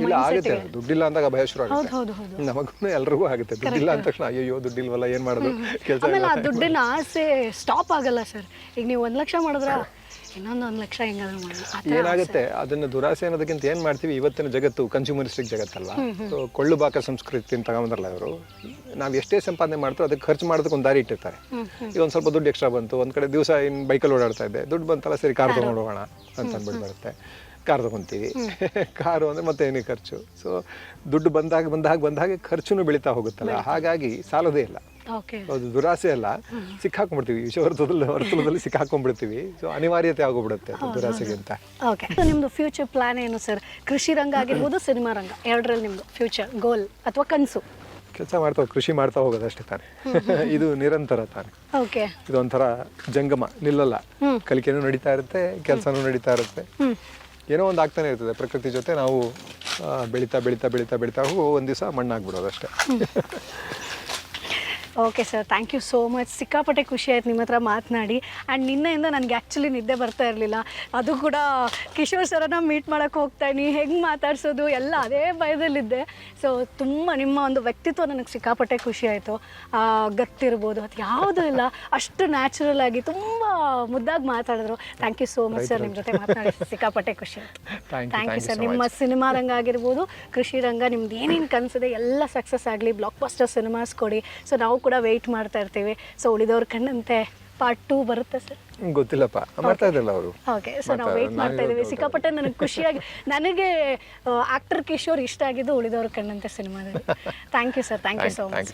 ಇಲ್ಲ ಆಗುತ್ತೆ, ದುಡ್ಡಿಲ್ಲ ಅಂದಾಗ ಭಯ ಶುರು ಆಗುತ್ತೆ. ನಮಗೂ ಎಲ್ರಿಗೂ ಆಗುತ್ತೆ. ದುಡ್ಡಿಲ್ಲ ಅಂದ ತಕ್ಷಣ ಅಯ್ಯೋ ದುಡ್ಡಿಲ್ವಲ್ಲ, ಏನು ಮಾಡೋದು ಕೆಲಸ. ಆಮೇಲೆ ಆ ದುಡ್ಡಿನ ಆಸೆ ಸ್ಟಾಪ್ ಆಗಲ್ಲ ಸರ್. ಈಗ ನೀವು 1 ಲಕ್ಷ ಮಾಡಿದ್ರೆ ಇನ್ನೊಂದು 1 ಲಕ್ಷ ಹೆಂಗಾದ್ರೂ ಮಾಡಿ ಏನಾಗುತ್ತೆ. ಅದನ್ನು ದುರಾಸೆ ಅನ್ನೋದಕ್ಕಿಂತ ಏನು ಮಾಡ್ತೀವಿ, ಇವತ್ತಿನ ಜಗತ್ತು ಕನ್ಸ್ಯೂಮರಿಸ್ಟಿಕ್ ಜಗತ್ತಲ್ಲ. ಕೊಳ್ಳು ಬಾಕ ಸಂಸ್ಕೃತಿ ಅಂತ ತಗೊಂಬರಲ್ಲ ಇವರು. ನಾವು ಎಷ್ಟೇ ಸಂಪಾದನೆ ಮಾಡ್ತೀವಿ ಅದಕ್ಕೆ ಖರ್ಚು ಮಾಡೋದಕ್ಕೆ ಒಂದು ದಾರಿ ಇಟ್ಟಿರ್ತಾರೆ. ಈಗ ಒಂದು ಸ್ವಲ್ಪ ದುಡ್ಡು ಎಕ್ಸ್ಟ್ರಾ ಬಂತು, ಒಂದು ಕಡೆ ದಿವಸ ಇನ್ನು ಬೈಕಲ್ಲಿ ಓಡಾಡ್ತಾ ಇದ್ದೆ, ದುಡ್ಡು ಬಂತಲ್ಲ ಸರಿ ಕಾರ್ ತೊಗೊಂಡು ಹೋಗೋಣ ಅಂತ ಅಂದ್ಬಿಟ್ಟು ಬರುತ್ತೆ. ಕಾರ್ ತೊಗೊತೀವಿ. ಕಾರು ಅಂದರೆ ಮತ್ತೆ ಏನೇ ಖರ್ಚು. ಸೊ ದುಡ್ಡು ಬಂದಾಗ ಖರ್ಚುನು ಬೆಳೀತಾ ಹೋಗುತ್ತಲ್ಲ, ಹಾಗಾಗಿ ಸಾಲೋದೇ ಇಲ್ಲ. ಅದು ದುರಾಸೆ ಅಲ್ಲ, ಸಿಕ್ಕಾಕೊಂಡ್ಬಿಡ್ತೀವಿ, ವರ್ತುಲದಲ್ಲಿ ಸಿಕ್ಕಾಕೊಂಡ್ಬಿಡ್ತೀವಿ. ಸೊ ಅನಿವಾರ್ಯತೆ ಆಗೋಗ್ಬಿಡುತ್ತೆ ದುರಾಸೆಗೆ ಅಂತ. ಓಕೆ, ನಿಮ್ಮದು ಫ್ಯೂಚರ್ ಪ್ಲಾನ್ ಏನು ಸರ್? ಕೃಷಿ ರಂಗ ಆಗಿರ್ಬೋದು, ಸಿನಿಮಾ ರಂಗ, ಎರಡರಲ್ಲಿ ನಿಮ್ಮದು ಫ್ಯೂಚರ್ ಗೋಲ್ ಅಥವಾ ಕನಸು? ಕೆಲಸ ಮಾಡ್ತಾ ಕೃಷಿ ಮಾಡ್ತಾ ಹೋಗೋದಷ್ಟೇ ತಾನೆ. ಇದು ನಿರಂತರ ತಾನೆ. ಓಕೆ, ಇದೊಂಥರ ಜಂಗಮ, ನಿಲ್ಲಲ್ಲ. ಕಲಿಕೆನೂ ನಡೀತಾ ಇರುತ್ತೆ, ಕೆಲಸನೂ ನಡೀತಾ ಇರುತ್ತೆ, ಏನೋ ಒಂದು ಆಗ್ತಾನೆ ಇರ್ತದೆ. ಪ್ರಕೃತಿ ಜೊತೆ ನಾವು ಬೆಳೀತಾ ಹೋಗಿ ಒಂದು ದಿವಸ ಮಣ್ಣಾಗ್ಬಿಡೋದಷ್ಟೇ. Okay sir, thank you so much. ಸಿಕ್ಕಾಪಟ್ಟೆ ಖುಷಿ ಆಯ್ತು ನಿಮ್ಮ ಹತ್ರ ಮಾತನಾಡಿ. ಆ್ಯಂಡ್ ನಿನ್ನೆಯಿಂದ ನನಗೆ ಆ್ಯಕ್ಚುಲಿ ನಿದ್ದೆ ಬರ್ತಾ ಇರಲಿಲ್ಲ. ಅದು ಕೂಡ ಕಿಶೋರ್ ಸರನ್ನ ಮೀಟ್ ಮಾಡೋಕ್ಕೆ ಹೋಗ್ತಾಯಿನಿ, ಹೆಂಗೆ ಮಾತಾಡ್ಸೋದು ಎಲ್ಲ ಅದೇ ಭಯದಲ್ಲಿದ್ದೆ. ಸೊ ತುಂಬ ನಿಮ್ಮ ಒಂದು ವ್ಯಕ್ತಿತ್ವ ನನಗೆ ಸಿಕ್ಕಾಪಟ್ಟೆ ಖುಷಿ ಆಯಿತು. ಗತ್ತಿರ್ಬೋದು ಅದು ಯಾವುದೂ ಇಲ್ಲ, ಅಷ್ಟು ನ್ಯಾಚುರಲ್ ಆಗಿ ತುಂಬ ಮುದ್ದಾಗಿ ಮಾತಾಡಿದ್ರು. Thank you so much sir, ನಿಮ್ಮ ಜೊತೆ ಮಾತನಾಡಿ ಸಿಕ್ಕಾಪಟ್ಟೆ ಖುಷಿ ಆಯಿತು. Thank you sir. ನಿಮ್ಮ ಸಿನಿಮಾ ರಂಗ ಆಗಿರ್ಬೋದು, ಕೃಷಿ ರಂಗ, ನಿಮ್ದು ಏನೇನು ಕನಸಿದೆ ಎಲ್ಲ ಸಕ್ಸಸ್ ಆಗಲಿ, ಬ್ಲಾಕ್ ಬಸ್ಟರ್ ಸಿನಿಮಾಸ್ ಕೊಡಿ. ಸೊ ನಾವು ಕೂಡ ವೆಯ್ಟ್ ಮಾಡ್ತಾ ಇರ್ತೀವಿ. ಸೊ ಉಳಿದವ್ರ ಕಣ್ಣಂತೆ ಪಾರ್ಟ್ 2 ಬರುತ್ತೆ ಸರ್? ಗೊತ್ತಿಲ್ಲಪ್ಪ, ಮಾಡ್ತಾ ಇದ್ದಲ್ಲ ಅವರು. ಓಕೆ, ಸೊ ನಾವು ವೆಯ್ಟ್ ಮಾಡ್ತಾ ಇದ್ದೀವಿ. ಸಿಕ್ಕಾಪಟ್ಟೆ ನನಗೆ ಖುಷಿಯಾಗಿ, ನನಗೆ ಆಕ್ಟರ್ ಕಿಶೋರ್ ಇಷ್ಟ ಆಗಿದ್ದು ಉಳಿದವ್ರ ಕಣ್ಣಂತೆ ಸಿನಿಮಾದಲ್ಲಿ. Thank you sir, thank you so much.